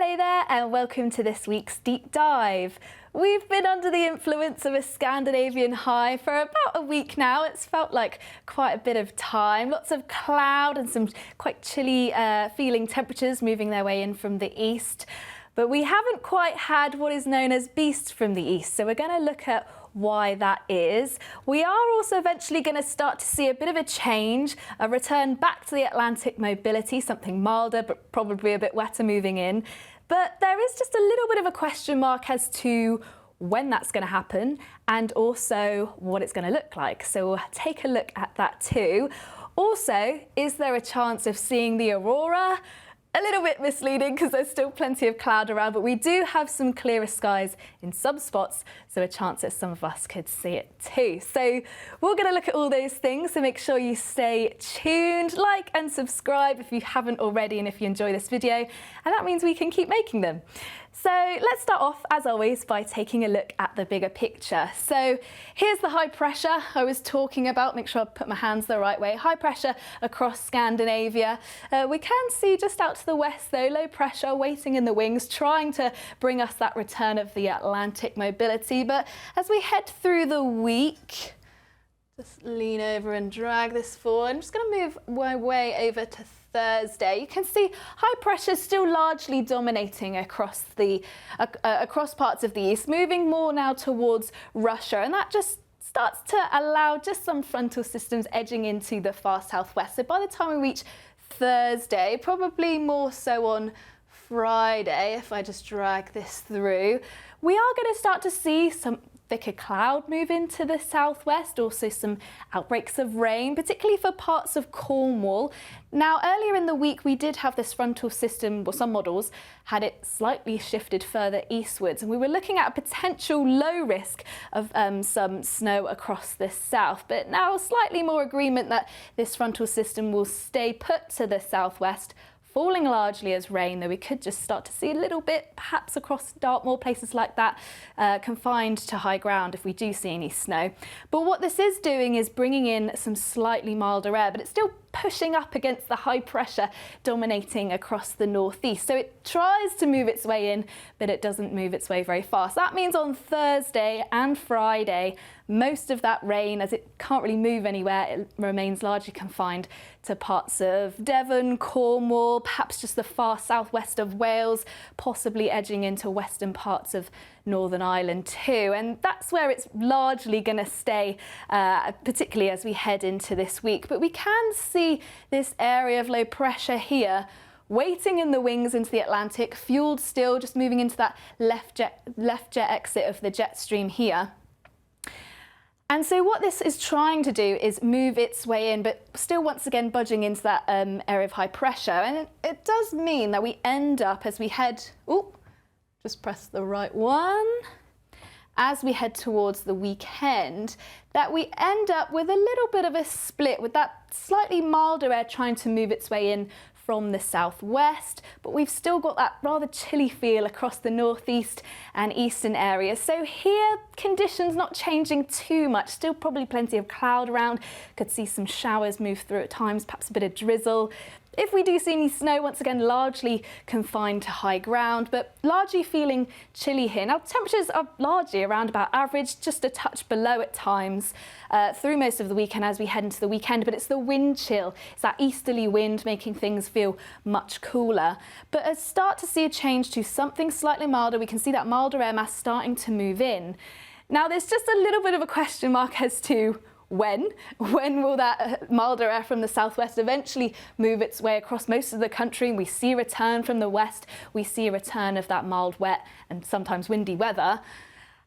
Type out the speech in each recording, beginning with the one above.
Hello there and welcome to this week's Deep Dive. We've been under the influence of a Scandinavian high for about a week now. It's felt like quite a bit of time. Lots of cloud and some quite chilly feeling temperatures moving their way in from the east. But we haven't quite had what is known as beast from the east, so we're going to look at why that is. We are also eventually going to start to see a bit of a change, a return back to the Atlantic mobility, something milder but probably a bit wetter moving in. But there is just a little bit of a question mark as to when that's going to happen and also what it's going to look like. So we'll take a look at that too. Also, is there a chance of seeing the Aurora? A little bit misleading because there's still plenty of cloud around, but we do have some clearer skies in some spots, so a chance that some of us could see it too. So we're going to look at all those things, so make sure you stay tuned, like and subscribe if you haven't already and if you enjoy this video, and that means we can keep making them. So let's start off, as always, by taking a look at the bigger picture. So here's the high pressure I was talking about. Make sure I put my hands the right way. High pressure across Scandinavia. We can see just out to the west, though, low pressure waiting in the wings, trying to bring us that return of the Atlantic mobility. But as we head through the week, just lean over and drag this forward. I'm just going to move my way over to Thursday. You can see high pressure still largely dominating across across parts of the east, moving more now towards Russia, and that just starts to allow just some frontal systems edging into the far southwest. So by the time we reach Thursday, probably more so on Friday, if I just drag this through, we are going to start to see some thicker cloud move into the southwest, also some outbreaks of rain, particularly for parts of Cornwall. Now, earlier in the week, we did have this frontal system, or some models had it slightly shifted further eastwards, and we were looking at a potential low risk of some snow across the south. But now slightly more agreement that this frontal system will stay put to the southwest, falling largely as rain, though we could just start to see a little bit, perhaps across Dartmoor, places like that, confined to high ground if we do see any snow. But what this is doing is bringing in some slightly milder air, but it's still pushing up against the high pressure dominating across the northeast. So it tries to move its way in, but it doesn't move its way very fast. That means on Thursday and Friday, most of that rain, as it can't really move anywhere, it remains largely confined to parts of Devon, Cornwall, perhaps just the far southwest of Wales, possibly edging into western parts of Northern Ireland too. And that's where it's largely going to stay, particularly as we head into this week. But we can see this area of low pressure here waiting in the wings into the Atlantic, fueled still, just moving into that left jet exit of the jet stream here. And so what this is trying to do is move its way in, but still once again budging into that area of high pressure. And it does mean that we end up, as we head, just press the right one, as we head towards the weekend, that we end up with a little bit of a split, with that slightly milder air trying to move its way in from the southwest, but we've still got that rather chilly feel across the northeast and eastern areas. So here, conditions not changing too much, still probably plenty of cloud around, could see some showers move through at times, perhaps a bit of drizzle. If we do see any snow, once again, largely confined to high ground, but largely feeling chilly here. Now, temperatures are largely around about average, just a touch below at times through most of the weekend as we head into the weekend, but it's the wind chill. It's that easterly wind making things feel much cooler. But as start to see a change to something slightly milder, we can see that milder air mass starting to move in. Now, there's just a little bit of a question mark as to when will that milder air from the southwest eventually move its way across most of the country? We see a return from the west, we see a return of that mild, wet and sometimes windy weather.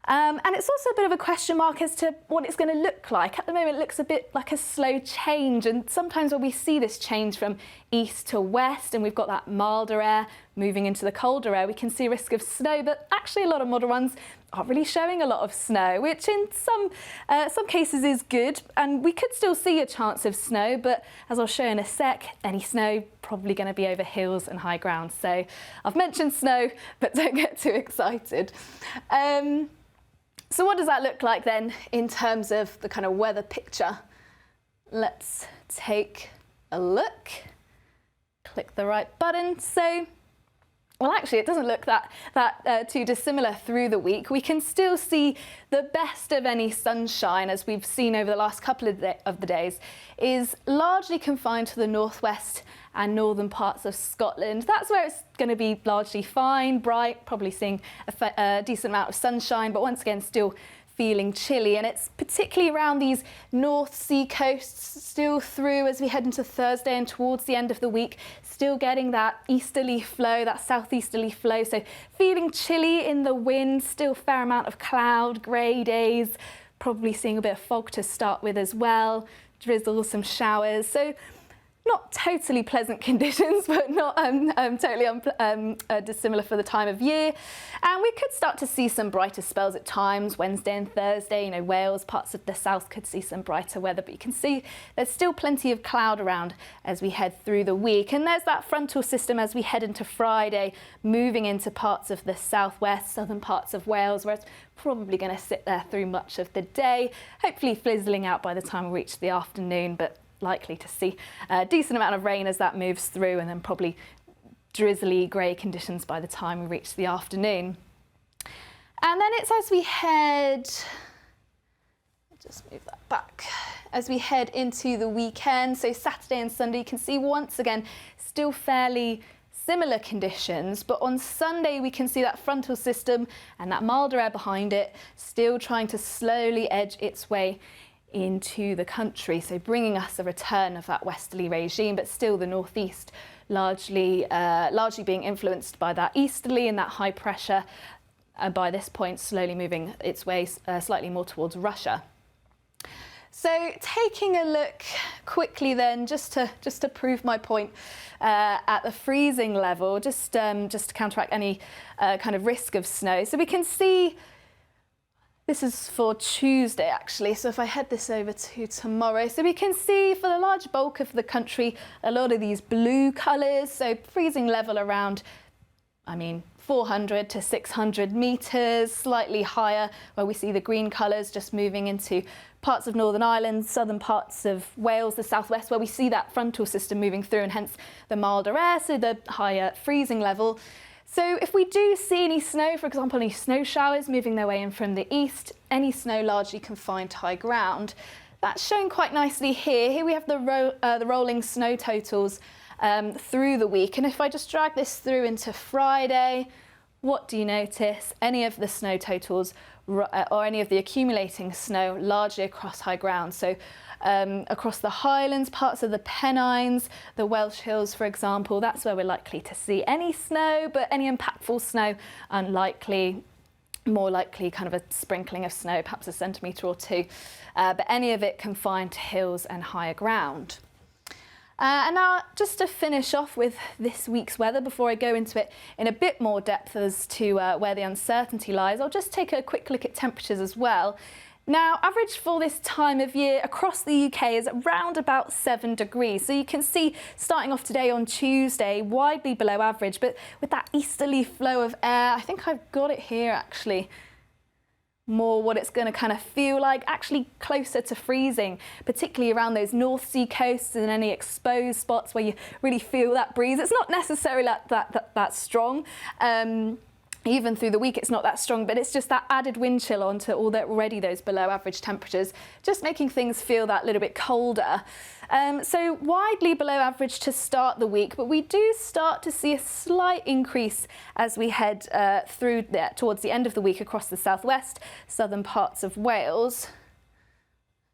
And it's also a bit of a question mark as to what it's going to look like. At the moment, it looks a bit like a slow change, and sometimes when we see this change from east to west and we've got that milder air moving into the colder air, we can see a risk of snow, but actually a lot of model runs aren't really showing a lot of snow, which in some cases is good, and we could still see a chance of snow, but as I'll show in a sec, any snow probably going to be over hills and high ground. So I've mentioned snow, but don't get too excited. So what does that look like then in terms of the kind of weather picture? Let's take a look. Click the right button. So Well, actually, it doesn't look that too dissimilar through the week. We can still see the best of any sunshine, as we've seen over the last couple of the days, is largely confined to the northwest and northern parts of Scotland. That's where it's going to be largely fine, bright, probably seeing a decent amount of sunshine, but once again, still feeling chilly, and it's particularly around these North Sea coasts still through as we head into Thursday and towards the end of the week, still getting that easterly flow, that southeasterly flow, so feeling chilly in the wind, still a fair amount of cloud, grey days, probably seeing a bit of fog to start with as well, drizzle, some showers, so not totally pleasant conditions, but not totally dissimilar for the time of year. And we could start to see some brighter spells at times, Wednesday and Thursday. You know, Wales, parts of the south could see some brighter weather, but you can see there's still plenty of cloud around as we head through the week. And there's that frontal system as we head into Friday, moving into parts of the southwest, southern parts of Wales, where it's probably going to sit there through much of the day, hopefully fizzling out by the time we reach the afternoon, but likely to see a decent amount of rain as that moves through, and then probably drizzly grey conditions by the time we reach the afternoon. And then it's as we head, just move that back, as we head into the weekend, so Saturday and Sunday, you can see once again still fairly similar conditions, but on Sunday we can see that frontal system and that milder air behind it still trying to slowly edge its way into the country, so bringing us a return of that westerly regime, but still the northeast largely being influenced by that easterly and that high pressure, and by this point slowly moving its way slightly more towards Russia. So taking a look quickly then, just to prove my point at the freezing level, just to counteract any kind of risk of snow. So we can see this is for Tuesday actually, so if I head this over to tomorrow, so we can see for the large bulk of the country a lot of these blue colours, so freezing level around, 400 to 600 metres, slightly higher where we see the green colours just moving into parts of Northern Ireland, southern parts of Wales, the southwest, where we see that frontal system moving through, and hence the milder air, so the higher freezing level. So if we do see any snow, for example, any snow showers moving their way in from the east, any snow largely confined to high ground, that's shown quite nicely here. Here we have the rolling snow totals through the week. And if I just drag this through into Friday, what do you notice? Any of the snow totals or any of the accumulating snow largely across high ground. So across the Highlands, parts of the Pennines, the Welsh Hills, for example, that's where we're likely to see any snow, but any impactful snow, unlikely. More likely kind of a sprinkling of snow, perhaps a centimetre or two, but any of it confined to hills and higher ground. And now, just to finish off with this week's weather, before I go into it in a bit more depth as to where the uncertainty lies, I'll just take a quick look at temperatures as well. Now, average for this time of year across the UK is around about 7 degrees. So you can see, starting off today on Tuesday, widely below average, but with that easterly flow of air, I think I've got it here actually, more what it's going to kind of feel like, actually closer to freezing, particularly around those North Sea coasts and any exposed spots where you really feel that breeze. It's not necessarily that strong. Even through the week it's not that strong, but it's just that added wind chill onto already those below average temperatures, just making things feel that little bit colder. So widely below average to start the week, but we do start to see a slight increase as we head through there towards the end of the week across the southwest, southern parts of Wales.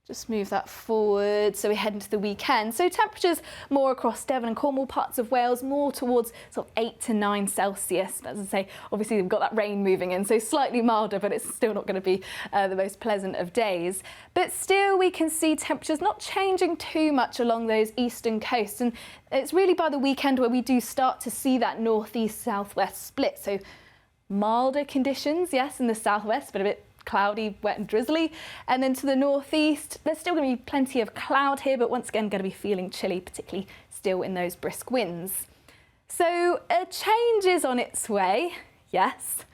Just move that forward so we head into the weekend. So temperatures more across Devon and Cornwall, parts of Wales, more towards sort of 8 to 9 Celsius. As I say, obviously we've got that rain moving in, so slightly milder, but it's still not going to be the most pleasant of days. But still we can see temperatures not changing too much along those eastern coasts. And it's really by the weekend where we do start to see that northeast-southwest split. So milder conditions, yes, in the southwest, but a bit cloudy, wet and drizzly, and then to the northeast there's still going to be plenty of cloud here, but once again going to be feeling chilly, particularly still in those brisk winds. So a change is on its way, yes,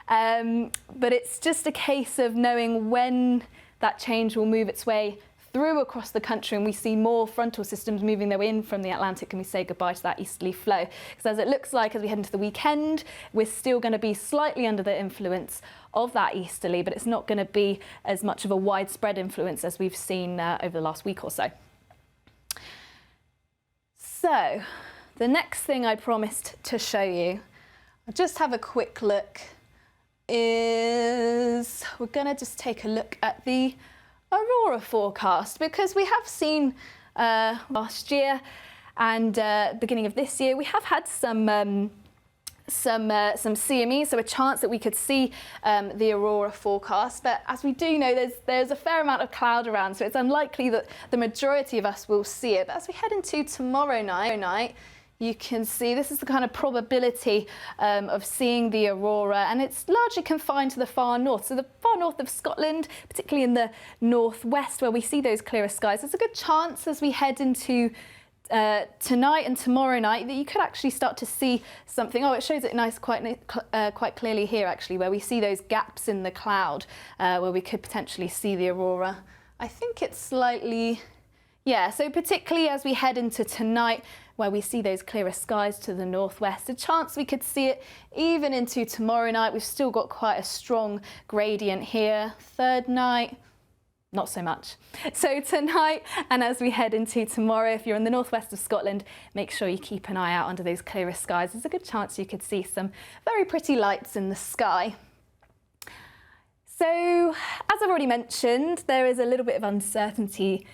but it's just a case of knowing when that change will move its way through across the country and we see more frontal systems moving their way in from the Atlantic, and we say goodbye to that easterly flow. Because as it looks like as we head into the weekend, we're still going to be slightly under the influence of that easterly, but it's not going to be as much of a widespread influence as we've seen over the last week or so. So the next thing I promised to show you, I'll just have a quick look, is we're going to just take a look at the Aurora forecast, because we have seen last year and beginning of this year, we have had some CME, so a chance that we could see the Aurora forecast. But as we do know, there's a fair amount of cloud around, so it's unlikely that the majority of us will see it. But as we head into tomorrow night, you can see this is the kind of probability of seeing the Aurora, and it's largely confined to the far north. So the far north of Scotland, particularly in the northwest where we see those clearer skies, there's a good chance as we head into tonight and tomorrow night that you could actually start to see something. Oh, it shows it quite clearly here actually, where we see those gaps in the cloud where we could potentially see the Aurora. I think it's slightly, yeah, so particularly as we head into tonight, where we see those clearer skies to the northwest, a chance we could see it even into tomorrow night. We've still got quite a strong gradient here. Third night, not so much. So tonight and as we head into tomorrow, if you're in the northwest of Scotland, make sure you keep an eye out under those clearer skies. There's a good chance you could see some very pretty lights in the sky. So as I've already mentioned, there is a little bit of uncertainty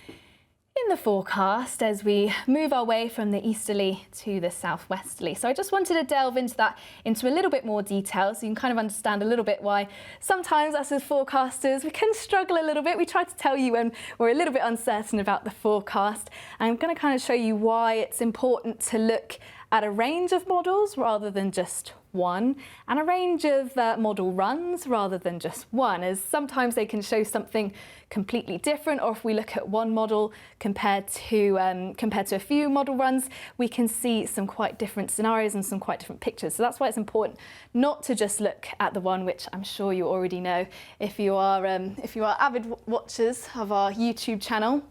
in the forecast as we move our way from the easterly to the southwesterly. So I just wanted to delve into that into a little bit more detail so you can kind of understand a little bit why sometimes us as forecasters we can struggle a little bit. We try to tell you when we're a little bit uncertain about the forecast. I'm going to kind of show you why it's important to look at a range of models rather than just one, and a range of model runs rather than just one, as sometimes they can show something completely different, or if we look at one model compared to a few model runs, we can see some quite different scenarios and some quite different pictures. So that's why it's important not to just look at the one, which I'm sure you already know if you are avid watchers of our YouTube channel.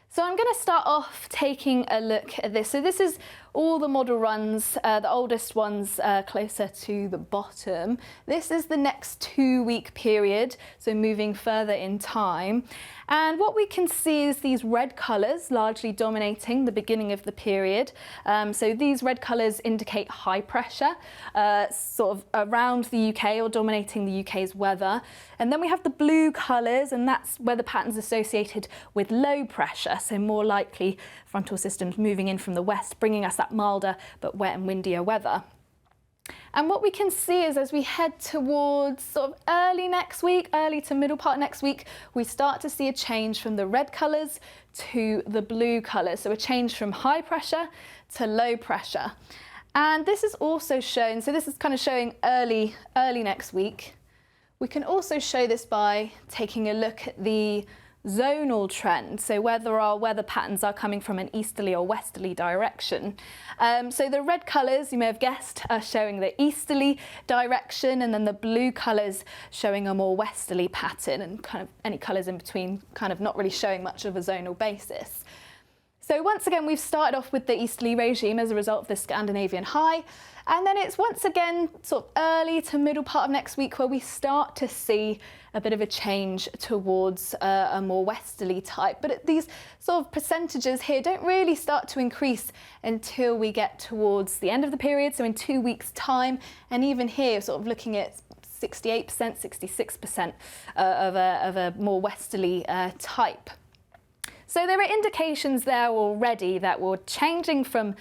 So I'm going to start off taking a look at this. So this is all the model runs, the oldest ones closer to the bottom. This is the next 2-week period, so moving further in time. And what we can see is these red colours largely dominating the beginning of the period. So these red colours indicate high pressure, sort of around the UK or dominating the UK's weather. And then we have the blue colours, and that's weather patterns associated with low pressure, so more likely frontal systems moving in from the west, bringing us that milder but wet and windier weather. And what we can see is as we head towards sort of early to middle part next week, we start to see a change from the red colours to the blue colours. So a change from high pressure to low pressure. And this is also shown, so this is kind of showing early next week. We can also show this by taking a look at the zonal trend, so whether our weather patterns are coming from an easterly or westerly direction. So the red colours, you may have guessed, are showing the easterly direction, and then the blue colours showing a more westerly pattern, and kind of any colours in between kind of not really showing much of a zonal basis. So once again, we've started off with the easterly regime as a result of the Scandinavian high, and then it's once again sort of early to middle part of next week where we start to see a bit of a change towards a more westerly type. But these sort of percentages here don't really start to increase until we get towards the end of the period, so in 2 weeks' time, and even here sort of looking at 68%, 66% of a more westerly type. So there are indications there already that we're changing from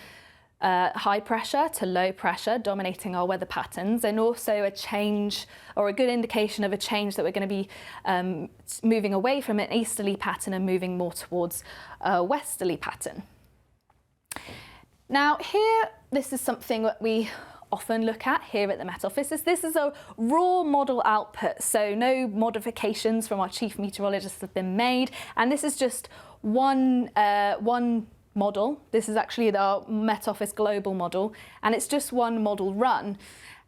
high pressure to low pressure dominating our weather patterns, and also a change, or a good indication of a change, that we're going to be moving away from an easterly pattern and moving more towards a westerly pattern. Now here, this is something that we often look at here at the Met Office. This is a raw model output, so no modifications from our chief meteorologists have been made, and this is just one model. This is actually our Met Office global model, and it's just one model run.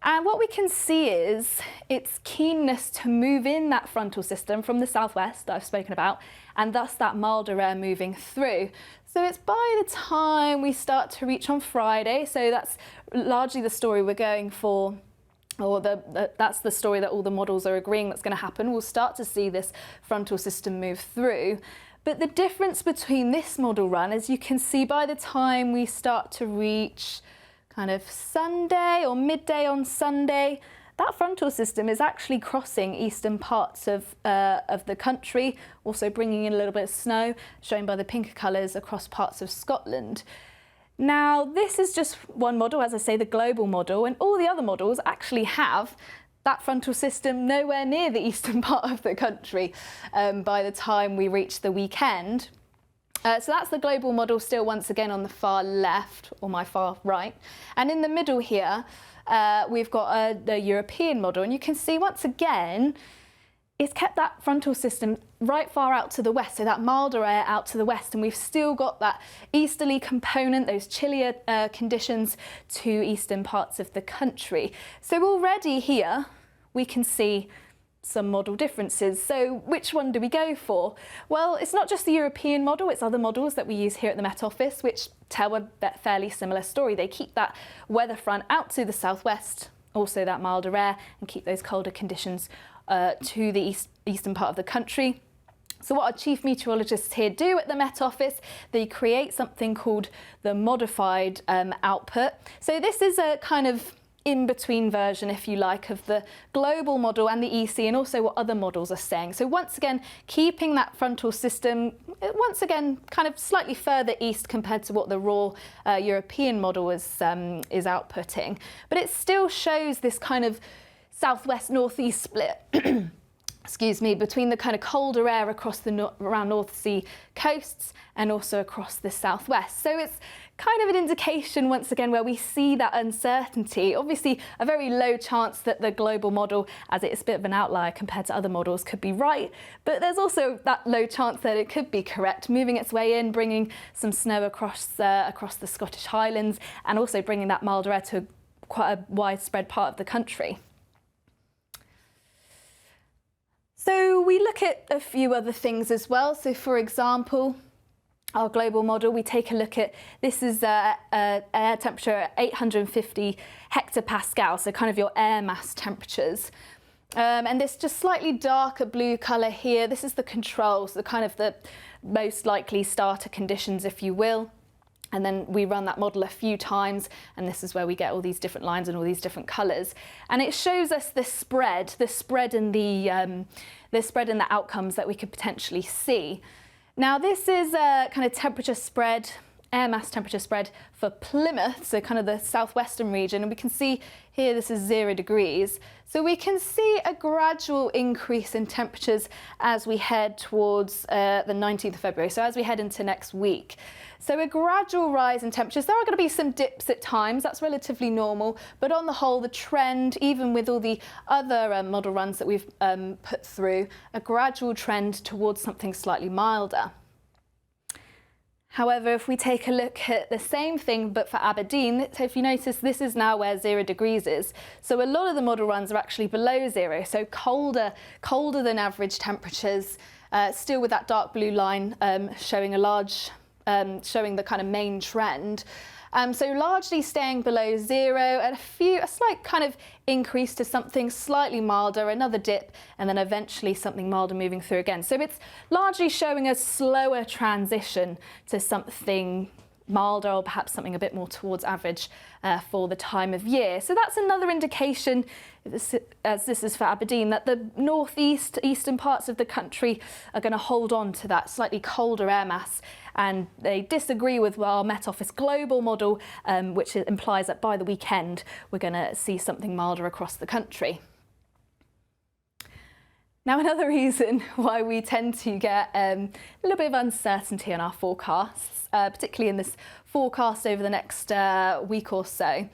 And what we can see is its keenness to move in that frontal system from the southwest that I've spoken about, and thus that milder air moving through. So it's by the time we start to reach on Friday, so that's largely the story we're going for, or that's the story that all the models are agreeing that's going to happen. We'll start to see this frontal system move through. But the difference between this model run, as you can see, by the time we start to reach kind of Sunday or midday on Sunday, that frontal system is actually crossing eastern parts of the country, also bringing in a little bit of snow, shown by the pinker colours across parts of Scotland. Now, this is just one model, as I say, the global model, and all the other models actually have that frontal system nowhere near the eastern part of the country by the time we reach the weekend. So that's the global model, still once again on the far left, or my far right. And in the middle here, we've got the European model. And you can see once again, it's kept that frontal system right far out to the west, so that milder air out to the west. And we've still got that easterly component, those chillier conditions to eastern parts of the country. So already here, we can see some model differences. So which one do we go for? Well, it's not just the European model, it's other models that we use here at the Met Office which tell a fairly similar story. They keep that weather front out to the southwest, also that milder air, and keep those colder conditions to the eastern part of the country. So what our chief meteorologists here do at the Met Office, they create something called the modified output. So this is a kind of in-between version, if you like, of the global model and the EC, and also what other models are saying. So once again, keeping that frontal system, once again, kind of slightly further east compared to what the raw European model is outputting. But it still shows this kind of southwest-northeast split excuse me, between the kind of colder air across the around North Sea coasts and also across the southwest. So it's kind of an indication, once again, where we see that uncertainty. Obviously, a very low chance that the global model, as it is a bit of an outlier compared to other models, could be right. But there's also that low chance that it could be correct, moving its way in, bringing some snow across the Scottish Highlands, and also bringing that milder air to quite a widespread part of the country. So we look at a few other things as well. So for example, our global model, we take a look at, this is air temperature at 850 hectopascal, so kind of your air mass temperatures. And this just slightly darker blue colour here, this is the controls, the kind of the most likely starter conditions, if you will. And then we run that model a few times, and this is where we get all these different lines and all these different colours. And it shows us the spread in the outcomes that we could potentially see. Now this is a kind of temperature spread, air mass temperature spread for Plymouth, so kind of the southwestern region, and we can see here this is 0 degrees. So we can see a gradual increase in temperatures as we head towards the 19th of February, so as we head into next week. So a gradual rise in temperatures. There are going to be some dips at times, that's relatively normal, but on the whole the trend, even with all the other model runs that we've put through, a gradual trend towards something slightly milder. However, if we take a look at the same thing but for Aberdeen, so if you notice, this is now where 0 degrees is. So a lot of the model runs are actually below 0, so colder than average temperatures, still with that dark blue line showing a large, showing the kind of main trend. So largely staying below 0, and a slight kind of increase to something slightly milder, another dip, and then eventually something milder moving through again. So it's largely showing a slower transition to something milder, or perhaps something a bit more towards average for the time of year. So that's another indication, as this is for Aberdeen, that the eastern parts of the country are going to hold on to that slightly colder air mass, and they disagree with our Met Office global model, which implies that by the weekend we're going to see something milder across the country. Now, another reason why we tend to get a little bit of uncertainty in our forecasts, particularly in this forecast over the next week or so,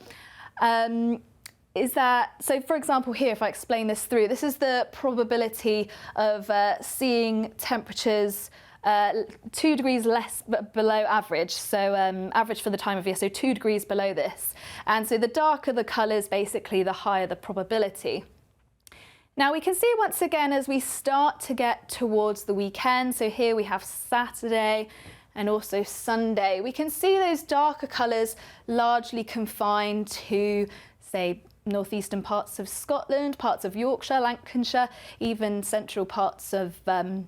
is that, so for example here, if I explain this through, this is the probability of seeing temperatures 2 degrees less below average, so average for the time of year, so 2 degrees below this. And so the darker the colours, basically, the higher the probability. Now we can see once again as we start to get towards the weekend, so here we have Saturday and also Sunday, we can see those darker colours largely confined to, say, northeastern parts of Scotland, parts of Yorkshire, Lancashire, even central parts of the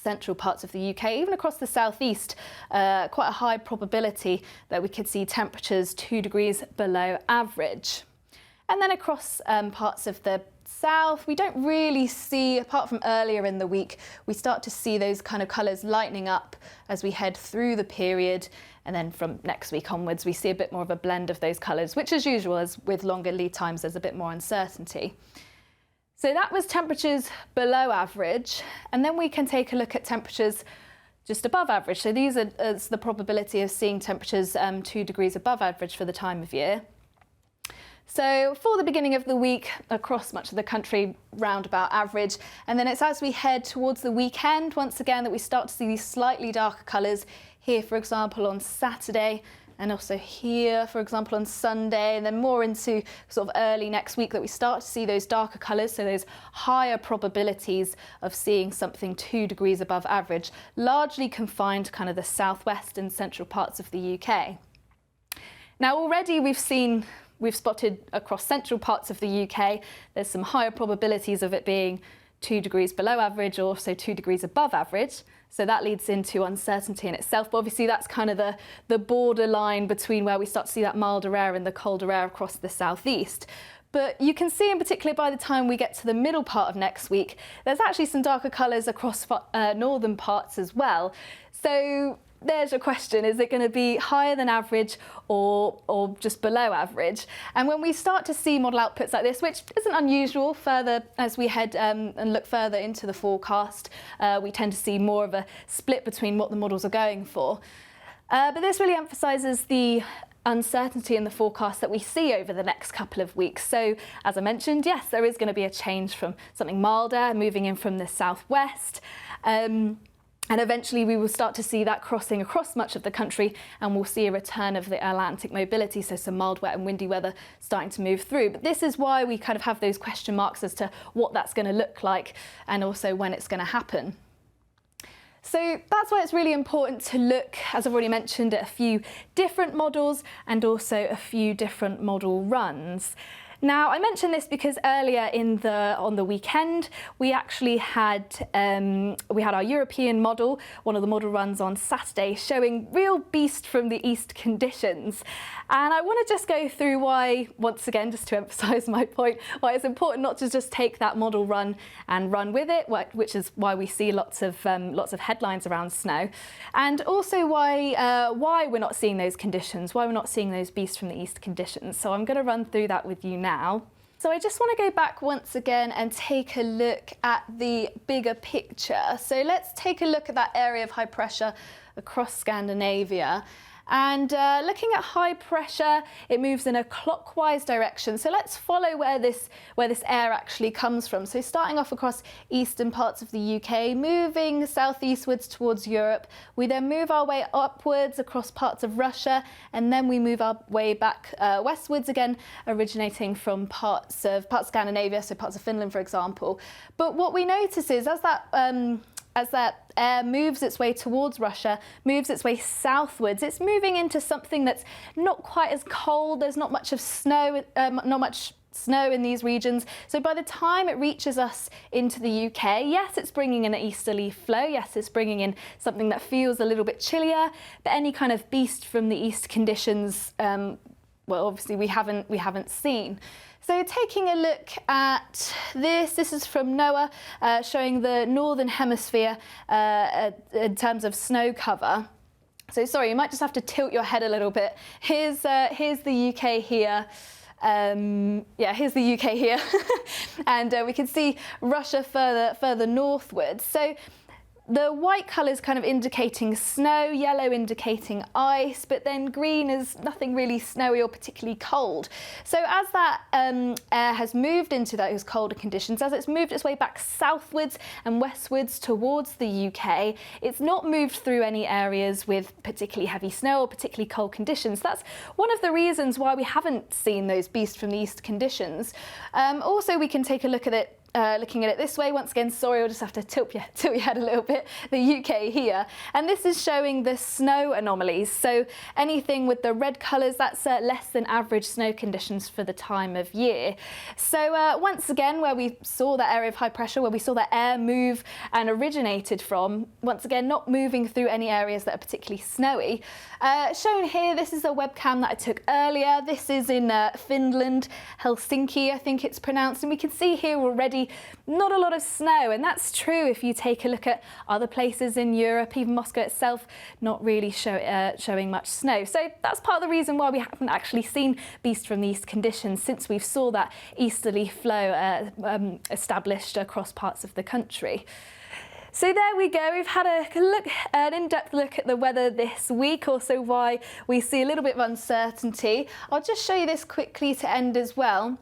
UK, even across the southeast, quite a high probability that we could see temperatures 2 degrees below average. And then across parts of the south, we don't really see, apart from earlier in the week, we start to see those kind of colours lightening up as we head through the period. And then from next week onwards, we see a bit more of a blend of those colours, which as usual, as with longer lead times, there's a bit more uncertainty. So that was temperatures below average. And then we can take a look at temperatures just above average. So these are the probability of seeing temperatures 2 degrees above average for the time of year. So for the beginning of the week, across much of the country, round about average. And then it's as we head towards the weekend, once again, that we start to see these slightly darker colours. Here, for example, on Saturday, and also here, for example, on Sunday, and then more into sort of early next week that we start to see those darker colours, so those higher probabilities of seeing something 2 degrees above average, largely confined to kind of the southwest and central parts of the UK. Now already we've spotted across central parts of the UK, there's some higher probabilities of it being 2 degrees below average or also 2 degrees above average. So that leads into uncertainty in itself. But obviously that's kind of the borderline between where we start to see that milder air and the colder air across the southeast. But you can see in particular by the time we get to the middle part of next week, there's actually some darker colours across northern parts as well. So there's your question, is it going to be higher than average or just below average? And when we start to see model outputs like this, which isn't unusual further as we head and look further into the forecast, we tend to see more of a split between what the models are going for. But this really emphasises the uncertainty in the forecast that we see over the next couple of weeks. So as I mentioned, yes, there is going to be a change from something milder moving in from the southwest. And eventually we will start to see that crossing across much of the country, and we'll see a return of the Atlantic mobility, so some mild, wet and windy weather starting to move through. But this is why we kind of have those question marks as to what that's going to look like and also when it's going to happen. So that's why it's really important to look, as I've already mentioned, at a few different models and also a few different model runs. Now, I mentioned this because earlier on the weekend, we actually had our European model, one of the model runs on Saturday, showing real beast from the east conditions. And I want to just go through why, once again, just to emphasise my point, why it's important not to just take that model run and run with it, which is why we see lots of headlines around snow, and also why we're not seeing those conditions, why we're not seeing those beast from the east conditions. So I'm going to run through that with you now. So I just want to go back once again and take a look at the bigger picture. So let's take a look at that area of high pressure across Scandinavia. And looking at high pressure, it moves in a clockwise direction. So let's follow where this air actually comes from. So starting off across eastern parts of the UK, moving southeastwards towards Europe. We then move our way upwards across parts of Russia, and then we move our way back westwards again, originating from parts of Scandinavia, so parts of Finland, for example. But what we notice is as that air moves its way towards Russia, moves its way southwards, it's moving into something that's not quite as cold. There's not much of snow, not much snow in these regions. So by the time it reaches us into the UK, yes, it's bringing in an easterly flow. Yes, it's bringing in something that feels a little bit chillier. But any kind of beast from the east conditions, well, obviously we haven't seen. So taking a look at this is from NOAA, showing the northern hemisphere in terms of snow cover. So sorry, you might just have to tilt your head a little bit. Here's the UK here. Here's the UK here, and we can see Russia further northwards. So the white colours kind of indicating snow, yellow indicating ice, but then green is nothing really snowy or particularly cold. So as that air has moved into those colder conditions, as it's moved its way back southwards and westwards towards the UK, it's not moved through any areas with particularly heavy snow or particularly cold conditions. That's one of the reasons why we haven't seen those beast from the east conditions. Also, we can take a look at it looking at it this way. Once again, sorry, I'll just have to tilt your head a little bit. The UK here, and this is showing the snow anomalies. So anything with the red colours, that's less than average snow conditions for the time of year. So once again, where we saw that area of high pressure, where we saw the air move and originated from, once again, not moving through any areas that are particularly snowy. Shown here, this is a webcam that I took earlier. This is in Finland, Helsinki, I think it's pronounced, and we can see here already not a lot of snow, and that's true if you take a look at other places in Europe, even Moscow itself, not really showing much snow. So that's part of the reason why we haven't actually seen beast from the east conditions since we saw that easterly flow established across parts of the country. So there we go, we've had an in-depth look at the weather this week, also why we see a little bit of uncertainty. I'll just show you this quickly to end as well.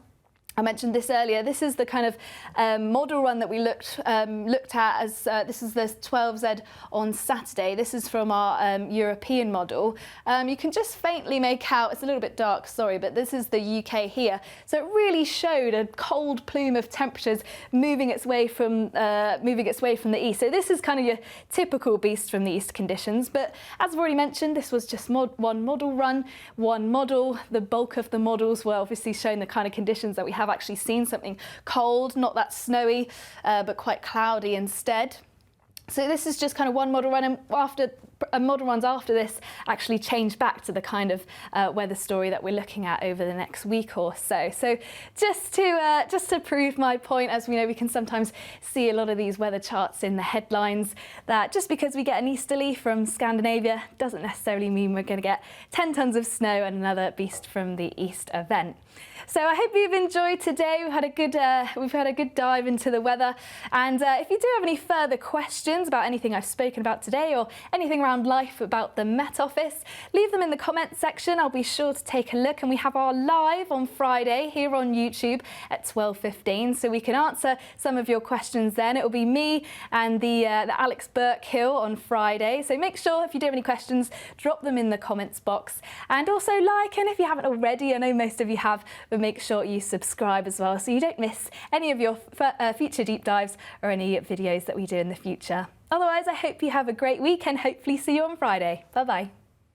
I mentioned this earlier. This is the kind of model run that we looked at as this is the 12Z on Saturday. This is from our European model. You can just faintly make out, it's a little bit dark, sorry, but this is the UK here. So it really showed a cold plume of temperatures moving its way from the east. So this is kind of your typical beast from the east conditions. But as I've already mentioned, this was just one model run, one model. The bulk of the models were obviously showing the kind of conditions that we have actually seen, something cold, not that snowy, but quite cloudy instead. So this is just kind of one model run, and after model runs after this actually change back to the kind of weather story that we're looking at over the next week or so. So just to prove my point, as we know, we can sometimes see a lot of these weather charts in the headlines, that just because we get an easterly from Scandinavia doesn't necessarily mean we're going to get 10 tons of snow and another beast from the east event. So I hope you've enjoyed today. We've had a good dive into the weather, and if you do have any further questions about anything I've spoken about today or anything around life about the Met Office, leave them in the comments section. I'll be sure to take a look, and we have our live on Friday here on YouTube at 12:15, so we can answer some of your questions then. It will be me and the Alex Burkhill on Friday, so make sure if you do have any questions, drop them in the comments box, and also like, and if you haven't already, I know most of you have, but make sure you subscribe as well so you don't miss any of your future deep dives or any videos that we do in the future. Otherwise, I hope you have a great week and hopefully see you on Friday. Bye bye.